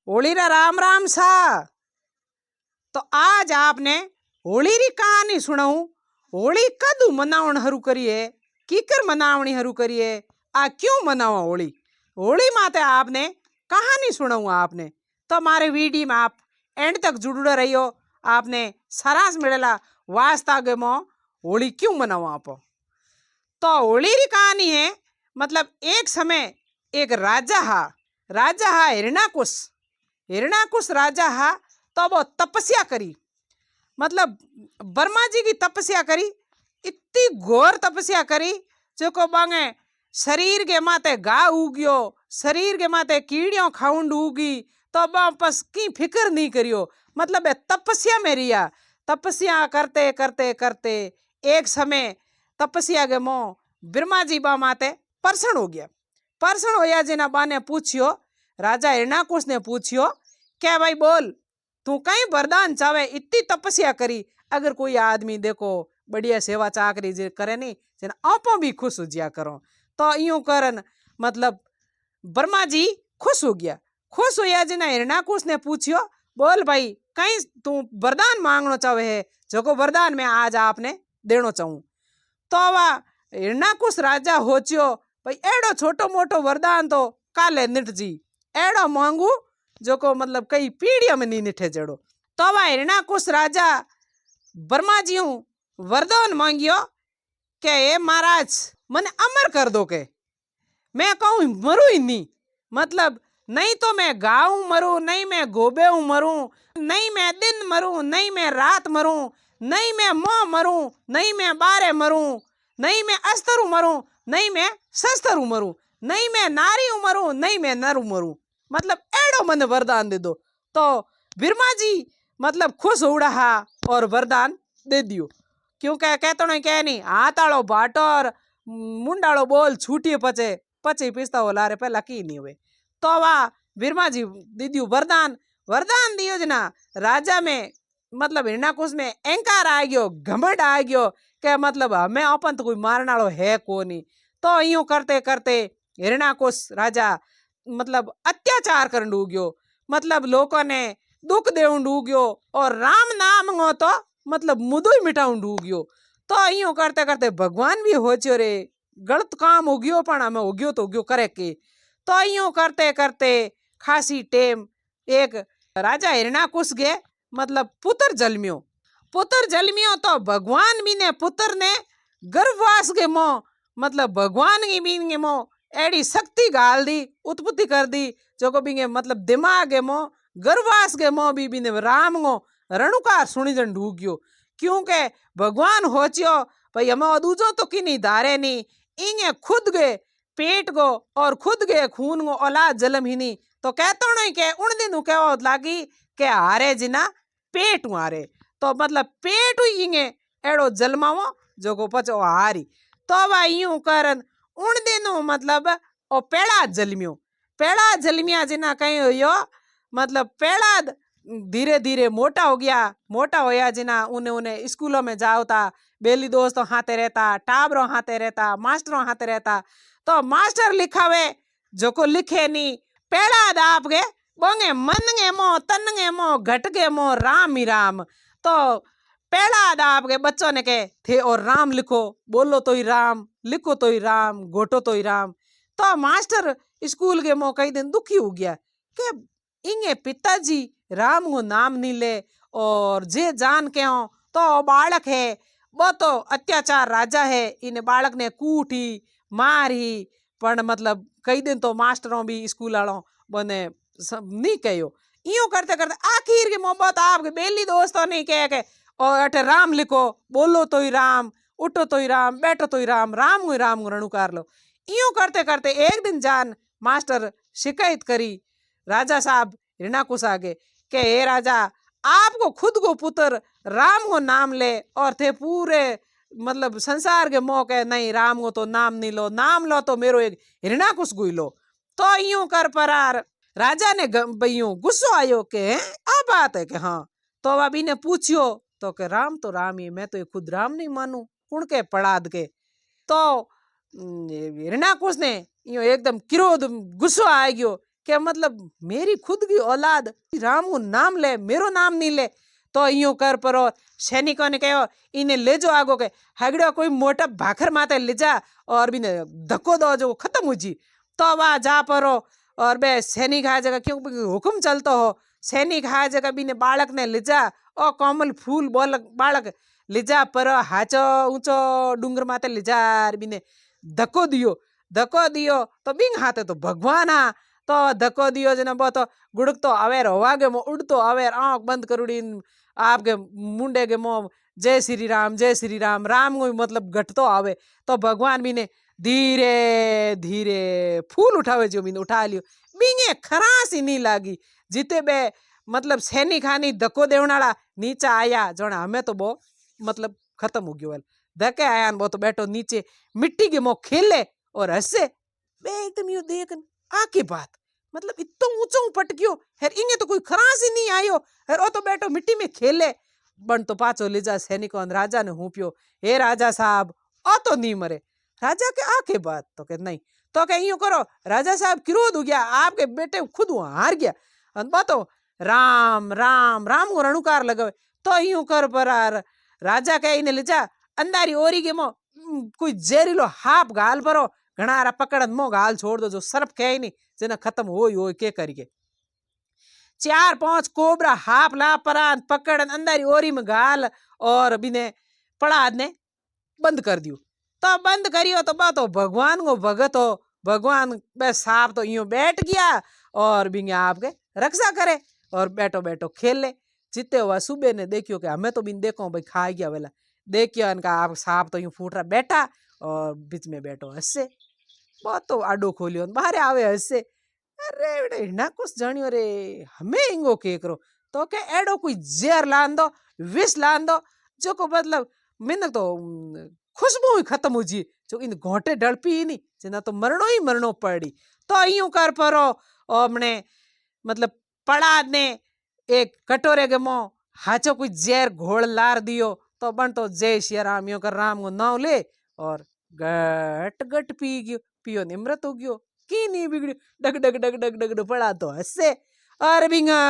होली रा राम राम सा। तो आज आपने होली री कहानी सुनाऊं। होली कदू मनावण हरू करिए, कीकर मनावणी हरू करिए, आ क्यों मनावा होली। होली माते आपने कहानी सुनाऊं आपने। तो हमारे वीडियो में आप एंड तक जुड़े रहियो। आपने सरास मिलेला वास्ता गे मो होली क्यों मनावा आप। तो होली री कहानी है, मतलब एक समय एक राजा हा हिरणाकुश राजा हा। तो वो तपस्या करी, मतलब ब्रह्मा जी की तपस्या करी। इतनी घोर तपस्या करी जो को बांगे शरीर के माते घा उग्यो, शरीर के माते कीड़ियों खाउंड उगी। तो वापस की फिक्र नहीं करियो, मतलब तपस्या में रिया। तपस्या करते करते करते एक समय तपस्या के मो ब्रह्मा जी बा माते प्रसन्न हो गया। प्रसन्न होया जिना बा ने पूछियो, राजा हिरणाकुश ने पूछियो क्या भाई बोल, तू कहीं वरदान चावे, इतनी तपस्या करी। अगर कोई आदमी देखो बढ़िया सेवा चाकरी जे करे नहीं, जेना आपो भी खुश हो जिया करो। तो यूं करन मतलब ब्रह्मा जी खुश हो गया। खुश होया जिना हिरणाकुश ने पूछियो, बोल भाई कहीं तू वरदान मांगनो चाहे है, जो वरदान मैं आज आपने देनो चाहूं। तो वा हिरणाकुश राजा होचियो, भाई एड़ो छोटो मोटो वरदान तो काले निठ जी, एड़ो मांगू जो को मतलब कई पीढ़ियों में नहीं निठे जड़ो। तो वह हिरणाकुश राजा ब्रह्मा जी वरदान मांगियो के हे महाराज मने अमर कर दो, के मैं कहूँ मरू ही नहीं। मतलब नहीं तो मैं गाँव मरूं, नहीं मैं गोबे मरूं, नहीं मैं दिन मरूं, नहीं मैं रात मरूं, नहीं मैं मोह मरूं, नहीं मैं बारे मरूं, नहीं मैं अस्तर मरूं, नहीं मैं शस्त्र मरूं, नहीं मैं नारी मरूं, नहीं मैं नर मरूं। मतलब एड़ो मन वरदान दे दो। तो बिरमा जी मतलब खुश उड़ा और वरदान दे दियो। क्योंकि कहते नहीं कह नहीं हाथ आलो भाटोर मुंडालो बोल छूटिए पचे पचे पिस्ता हो लारे पहला की नहीं हुए। तो वाह बिरमा जी दीदी वरदान वरदान दियो जना राजा में मतलब हिरणाकुश में अहंकार आ गयो, घमंड आ गयो के मतलब हमें अपन तो कोई मारने वालो है को नहीं। तो यूं करते करते हिरणाकुश राजा मतलब अत्याचार कर डूग्यो, मतलब लोगों ने दुख दे डूग्यो और राम नाम गो तो मतलब मुदो ही मिटाऊ डूग्यो। तो यूं करते करते भगवान भी हो रे गलत काम हो गयो, पण हमें हो गयो तो हो गयो करे के। तो यूं करते करते खासी टेम एक राजा हिरणाकुश गे मतलब पुत्र जन्मियो तो भगवान भी ने पुत्र ने गर्भवास के मो मतलब भगवान की भी के मो एड़ी शक्ति गाल दी, उत्पत्ति कर दी जो को भी मतलब दिमाग के मो गर्भवास के मो भी ने राम गो रणुकार सुनी जन ढूग्यो। क्योंकि भगवान होचियो भाई हमें दूजो तो की नहीं धारे नहीं, इंगे खुद गए पेट गो और खुद गए खून गो औलाद जलम ही नहीं। तो कहतो नहीं के उन दिन कहो लागी के हारे जिना पेट हारे। तो मतलब पेट इंगे एड़ो जलमावो जो को पचो हारी। तो वह यूं करन उन दिनों मतलब ओ पेड़ा जलमिया जिना कहीं हो मतलब पेड़ा धीरे धीरे मोटा हो गया। मोटा होया जिना उन्हें उन्हें स्कूलों में जाओता, बेली दोस्तों हाथे रहता, टाबरों हाथे रहता, मास्टरों हाथे रहता। तो मास्टर लिखावे जो को लिखे नहीं पेड़ा दाप गे बोंगे मन गे मो तन गे मो घट गे मो राम ही राम। तो पेड़ा दाप गे बच्चों ने कहे थे और राम लिखो, बोलो तो ही राम, लिखो तो ही राम, घोटो तो ही राम। तो मास्टर स्कूल के मो कई दिन दुखी हो गया कि इंगे पिताजी राम को नाम नहीं ले और जे जान के हो तो बालक है वो तो अत्याचार राजा है, इन बालक ने कूटी मारी। पण मतलब कई दिन तो मास्टरों भी स्कूल वालों बने सब नहीं कहो। यूं करते करते आखिर की मोहब्बत आपके बेली दोस्तों नहीं कह के और अटे राम लिखो, बोलो तो ही राम, उठो तो ही राम, बैठो तो ही राम, राम रणुकार लो। यूं करते करते एक दिन जान मास्टर शिकायत करी राजा साहब हिरणाकुश आगे के हे राजा आपको खुद को पुत्र राम को नाम ले और थे पूरे मतलब संसार के मौके नहीं राम को तो नाम नहीं लो, नाम लो तो मेरो एक हिरणाकुश गुई लो। तो यूं कर परार राजा ने यूं गुस्सो आयो के आ बात है कि हाँ। तो अभी ने पूछियो तो के राम तो राम ही, मैं तो ये खुद राम नहीं मानू कुण के पड़ाद के। तो हिरणाकुश ने यूं एकदम क्रोध गुस्सो आ गयो कि मतलब मेरी खुद की औलाद राम को नाम ले, मेरो नाम नहीं ले। तो यूं कर परो सैनिकों ने कहो इन्हें ले जो आगो के हगड़ो कोई मोटा भाखर माते ले जा और भी धक्को दो जो खत्म हो जी। तो वह जा परो और बे सैनिक आ जगह क्यों हुक्म चलतो हो सैनिक आ जगह भी ने बालक ने ले जा और कोमल फूल बालक ले जा पर हाचो ऊंचो डूंगर माते ले जा भी ने धक्को दियो तो बिंग हाथे तो भगवान हा तो धक्को दियो जना बो तो गुड़क तो अवेर होवागे मो उड़तो अवेर आंख बंद करूड़ी आपके मुंडे के मो जय श्री राम राम को मतलब घटतो आवे। तो भगवान भी ने धीरे धीरे फूल उठावे जो बीने उठा लियो बिंगे खरास ही नहीं लागी जीते बे मतलब सैनिक खानी धक्को देवनाड़ा नीचे आया जोना हमें तो बो मतलब खत्म हो गयो धक्के आया वो तो बैठो नीचे मिट्टी के मो खेले और हंसे बे एकदम यू देख आके बात मतलब इतो ऊंचो पटक्यो हेर इंगे तो कोई खरास ही नहीं आयो हेर ओ तो बैठो मिट्टी में खेले बन तो पाचो ले जा सैनिकों राजा ने हुपियो हे राजा साहब ओ तो नहीं मरे। राजा के आके बात तो के नहीं तो के यूं करो राजा साहब क्रोध हो गया आपके बेटे खुद हार गया बातो राम राम राम को रणुकार लगावे तो यूं कर पर राजा के इने ले जा अंधारी ओरी के मो कोई जहरीलो हाप गाल परो घना पकड़ मो गाल छोड़ दो जो सर्प कहे नहीं जना खत्म हो के करके 4-5 कोबरा हाप ला परान पकड़ अंदर ओरी में गाल और बिने पड़ा ने बंद कर दियो। तो बंद करियो तो बात हो भगवान को भगत हो भगवान बस साहब तो यूं बैठ गया और बिंगे आपके रक्षा करे और बैठो बैठो खेल ले जितने हुआ सुबह ने देखियो कि हमें तो बिन देखो भाई खा गया वेला देखियो इनका आप साहब तो यूं फूट रहा बैठा और बीच में बैठो हंसे बहुत तो आडो खोलियो बाहर आवे हंसे अरे हिना कुछ जानियो रे हमें इंगो के करो तो के एडो कोई जहर लान दो विष लान दो जो को मतलब मैंने तो खुशबू ही खत्म हो जी जो इन घोटे ढलपी ही नहीं जना तो मरणो पड़ी। तो यूं कर परो और हमने मतलब पड़ा ने एक कटोरे के मो हाचो कोई जहर घोल लार दियो तो बन तो जय श्री राम यो कर राम को नाव ले और गट गट पी गयो पियो निमृत हो गयो की नहीं बिगड़ी डग डग डग डग डग डग पड़ा तो हंसे और बिंगा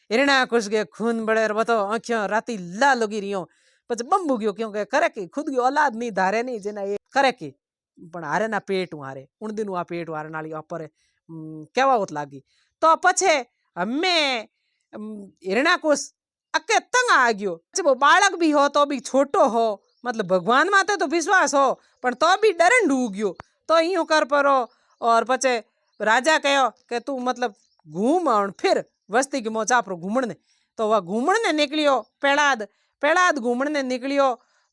हिरणा कुछ के खून बड़े बताओ आंखियों राती लाल होगी रियो પછી બમ્બુ ગયો क्योंकि करे की खुद की औलाद नहीं धारे नहीं जेना ये करे की पण हारे ना पेट हारे उन दिन आ पेट हारे नाली पर केवा होत लागी तो पछे हमें हिरणाकुश अके तंग आ गयो वो बालक भी हो तो भी छोटो हो मतलब भगवान माते तो विश्वास हो पण तो भी डरन डू गयो तो यूं कर परो और पछे राजा कहो कि तू मतलब घूम और फिर वस्ती की मोचा पर घूमने तो वह घूमने निकलियो पेड़ाद घूमने निकलियो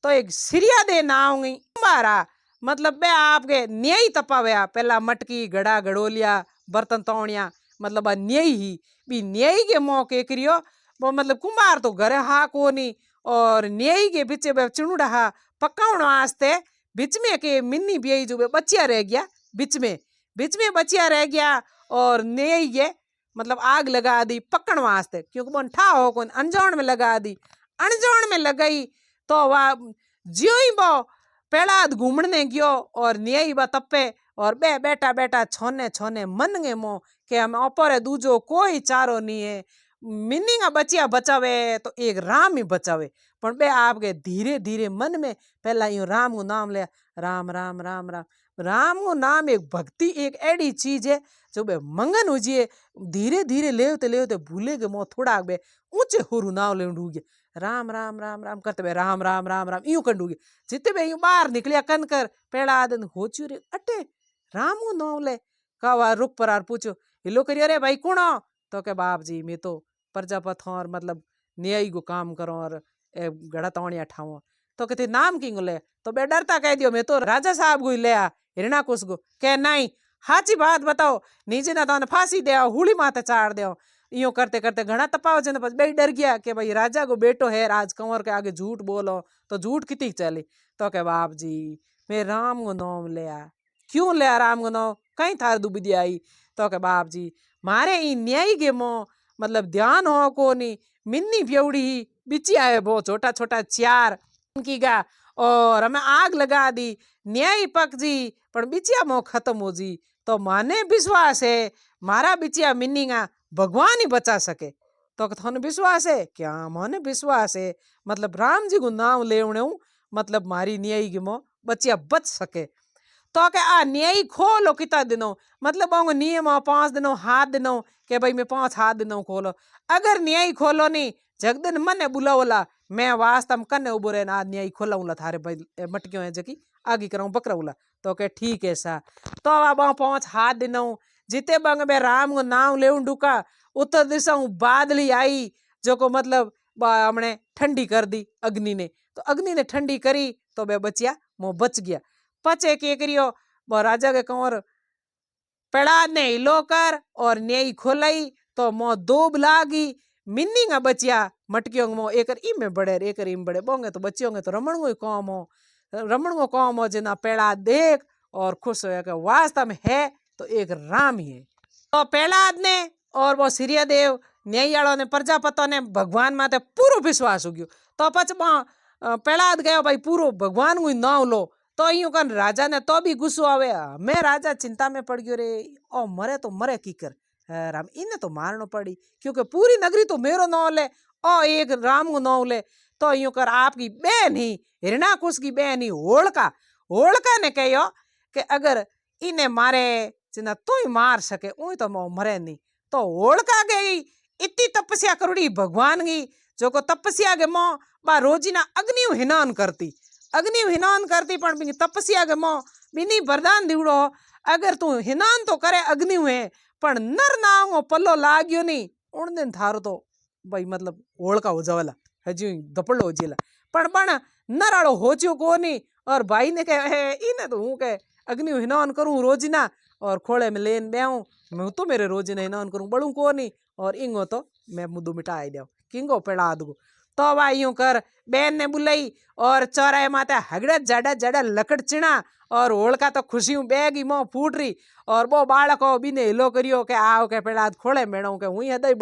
तो एक सिरिया दे नाव गई मारा मतलब बे आपके न्याय तपाव्या पहला मटकी घड़ा घड़ोलिया बर्तन तौणिया मतलब न्याय ही भी न्याय के मौके करियो वो मतलब कुमार तो घर हा कोनी और न्याय के पीछे चुनुड़ा हा पकाउण वास्ते बीच में के मिन्नी भी जो बचिया रह गया बीच में बचिया रह गया और न्याय के मतलब आग लगा दी पकड़ वास्ते क्योंकि वो ठा हो कौन अनजान में लगा दी अनजान में लगाई तो वह जियो ही बो पेड़ाद घूमने गयो और न्याय बा तपे और बे बेटा बेटा छोने मन गे मो के हम ऊपर दूजो कोई चारो नहीं है मिनिंग बचिया बचावे तो एक राम ही बचावे पर बे आपके धीरे धीरे मन में पहला यूं राम को नाम लिया राम राम राम राम राम को नाम एक भक्ति एक ऐडी चीज है जो बे मंगन हो जिए धीरे धीरे लेवते भूले के मो थोड़ा बे ऊंचे होरू नाव ले डूगे राम राम राम राम करते बे राम राम राम राम यूं कर डूगे जितने बे यूं बाहर निकलिया कनकर पेड़ा आदन हो रे अटे राम को नाव ले कहा रुक पर पूछो हिलो करियो रे भाई कौन हो तो के बाप जी मैं तो प्रजापत हूँ और मतलब न्याय को काम करो और गड़ा तौणिया ठाओ तो कहते नाम किंग ले तो बे डरता कह दियो मैं तो राजा साहब को ले आ हिरणाकुश को कह नहीं हाची बात बताओ नीचे ना तो फांसी दे हुली माथे चाड़ दे यूं करते करते घना तपाव जन बे डर गया कि भाई राजा को बेटो है राज कंवर के आगे झूठ बोलो तो झूठ कितनी चली तो के बाप जी मैं राम को नाम ले आ क्यों ले आ राम को नाम कहीं थार दुबिदी आई तो के बाप जी मारे ई न्याय के मो मतलब ध्यान हो को नहीं मिन्नी प्यौड़ी बिची आए वो छोटा छोटा चार की गा और हमें आग लगा दी न्याय पक जी पर बिचिया मो खत्म हो जी तो माने विश्वास है मारा बिचिया मिन्नींगा भगवान ही बचा सके। तो थाने विश्वास है क्या? मने विश्वास है। मतलब राम जी को नाम लेवणे मतलब मारी न्यायी की मो बचिया बच सके। तो के आ न्यायी खोलो कितना दिनों मतलब आंगो नियम 5 दिनों हाथ दिनों के भाई मैं 5 हाथ दिनों खोलो। अगर न्यायी खोलो नहीं जगदन मने बुलावला मैं वास्तव में कन्ने उबो रे ना न्यायी खोलाऊला थारे भाई मटकियों है जकी आगे कराऊं बकराऊला। तो के ठीक है सा। तो अब 5 हाथ दिनों जिते बंग में राम को नाम लेऊं डुका उत्तर दिशा बादली आई जो को मतलब हमने ठंडी कर दी अग्नि ने। तो अग्नि ने ठंडी करी तो बे बचिया मो बच गया। पचे के करियो वो राजा के कंवर प्रहलाद ने हिलो कर और न्यायी खोलाई तो मो दूब लागी मिन्नी का बचिया मटकियों मो एक में बड़े एक इम बड़े बोंगे तो बच्चियों तो रमण को काम हो रमण को काम हो जिना प्रहलाद देख और खुश हो कि वास्तव में है तो एक राम ही है। तो प्रहलाद ने और वो सूर्यदेव न्यायालों ने प्रजापतों ने भगवान माते पूरो विश्वास हो गयो। तो पछ प्रहलाद गयो भाई पूरो भगवान को नाम लो। तो यूं कन राजा ने तो भी गुस्सो आवे मैं राजा चिंता में पड़ गयो रे ओ मरे तो मरे की कर राम इन्हें तो मारनो पड़ी क्योंकि पूरी नगरी तो मेरो नाम ले ओ एक राम को नाम ले। तो यूं कर आपकी बहन ही हिरणाकुश की बहन ही होलिका ने कहो कि अगर इन्हें मारे जिना तू ही मार सके ऊ तो मो मरे नहीं। तो होलिका गई इतनी तपस्या करुड़ी भगवान की जो को तपस्या के मो बा रोजीना अग्नि हिनान करती पण बिनी तपस्या के मो बिनी वरदान दीवड़ो अगर तू हिनान तो करे अग्नि हुए पण नर नांगो पल्लो लाग्यो नहीं उन दिन थारो तो भाई मतलब होलिका हो जावला हजी दपड़ो हो जेला पण नर आड़ो होच्यो को नहीं। और भाई ने कहे इने तो हूँ के अग्नि हिनान करूँ रोजीना और खोले में लेन बेहूं मैं तो मेरे रोजीना हिनान करूँ बड़ू को नहीं और इंगो तो मैं मुद्दू मिटाई दे किंगो प्रहलाद को। तो भाई यूं कर बहन ने बुलाई और चौराहे माते हगड़े जड़ा जड़ा लकड़ चिना और होलिका तो खुशी बेगी मोह फूट रही और वो बालको बीने हिलो करियो के आओ के प्रहलाद खोले में बेणो के हुई हदई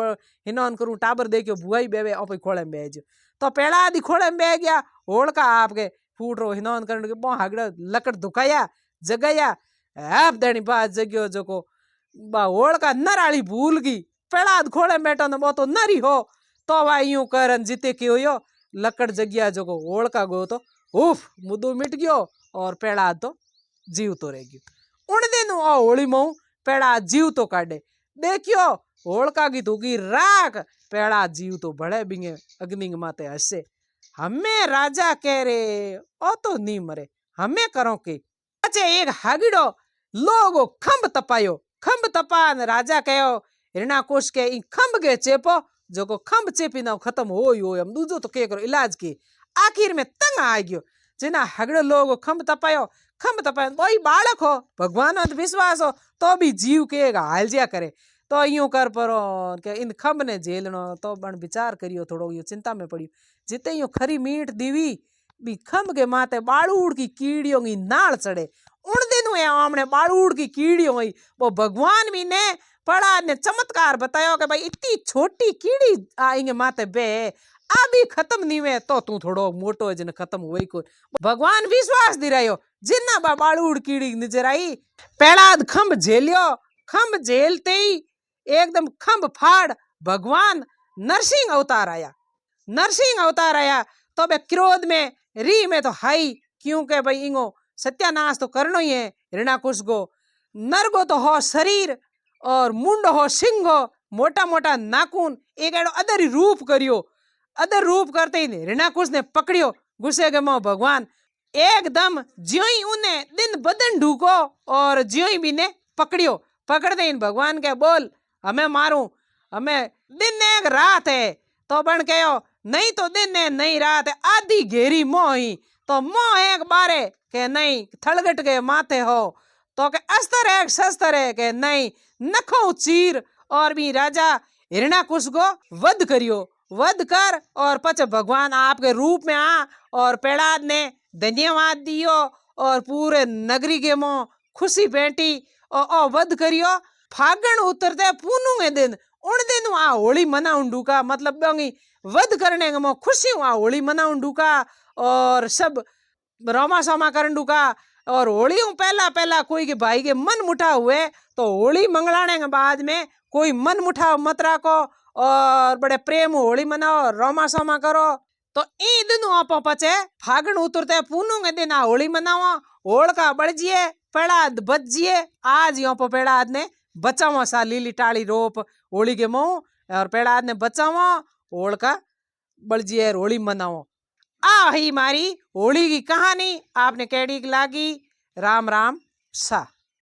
हिनान करूँ टाबर देखियो बुआई बेवे ओ खोले में बेजो। तो प्रहलाद ही खोले में बह गया होलिका आपके फूट रो हिनान करने के बो हगड़े लकड़ दुखाया जगाया आप देनी बात जगियो जो को बा होलिका नराली भूल गई प्रहलाद खोले में बैठो न वो तो नरी हो। तो भाई यूं करन जीते क्यों यो लकड़ जगिया जो को होलिका गो तो उफ मुद्दू मिट गयो और प्रहलाद तो जीव तो रह गयो। उन दिन होली मऊ प्रहलाद जीव तो काटे देखियो होलिका की धुकी राख प्रहलाद जीव तो बड़े बिंगे अग्नि माते हसे हमें राजा कह रे ओ तो नहीं मरे हमें करो के अच्छे एक हागिड़ो लोगो खंब तपान राजा कहो हिरणाकुश के इन खंब के चेपो जो को खंब चेपी ना खत्म हो हम दूजो तो के करो इलाज की आखिर में तंग आ गयो जिना हगड़े लोग खंब तपायो वही बालक हो भगवान विश्वास हो तो भी जीव के हाल जिया करे। तो यूं कर परो के इन खंब ने झेलनो तो बन विचार करियो थोड़ो यो चिंता में पड़ियो जिते यूं खरी मीठ दीवी भी खंब के माते बालूड़ की कीड़ियों की नाल चढ़े उन दिन हुए आमने बालूड़ की कीड़ियों हुई वो भगवान भी ने पड़ा ने चमत्कार बतायो कि भाई इतनी छोटी कीड़ी आएंगे माते बे अभी खत्म नहीं हुए तो तू थोड़ो मोटो जिन खत्म हुई को भगवान विश्वास दिरायो जिन्ना बालूड़ कीड़ी नजर आई प्रहलाद खंब झेलियो खंब झेलते ही एकदम खंब फाड़ भगवान नरसिंह अवतार आया तो बे क्रोध में री में तो हाई क्योंकि भाई इंगो सत्यानाश तो करनो ही है हिरणाकुश को नरगो तो हो शरीर और मुंड हो सिंह हो मोटा मोटा नाखून एक एडो अदर रूप करियो अदर रूप करते ही हिरणाकुश ने पकड़ियो गुस्से के मोह भगवान एकदम ज्यों ही उन्हें दिन बदन ढूको और ज्यों ही भी ने पकड़ियो पकड़ते ही भगवान के बोल हमें मारूं हमें दिन एक रात है तो बन कहो नहीं तो दिन है नहीं रात है आधी घेरी मोह ही तो मोह एक बारे के नहीं थड़गट के माथे हो तो के अस्तर है शस्त्र है के नहीं नखो चीर और भी राजा हिरणाकुश को वध करियो वध कर और पच भगवान आपके रूप में आ और प्रहलाद ने धन्यवाद दियो और पूरे नगरी के मो खुशी बैठी और वध करियो फागण उतरते पूनू दिन उन दिन आ होली मनाउं डूका मतलब वध करने के मो खुशी आ होली मनाउं डूका और सब रोमा सोमा करन डूका और होली हूँ पहला पहला कोई के भाई के मन मुठाव हुए तो होली मंगलाने के बाद में कोई मन मुठाव मत राखो और बड़े प्रेम होली मनाओ, रोमा सोमा करो। तो ई दिन आप पचे फागण उतरते पूनू के दिन होली मनाओ, होड़का बड़जिए पेड़ाद बजिए। आज यो पेड़ाद ने बचावा सा लीली टाली रोप होली के मुँह और पेड़ाद ने बचावा, होड़का बड़जिए होली मनाओ। आ ही मारी होली की कहानी आपने कैडी लागी। राम राम सा।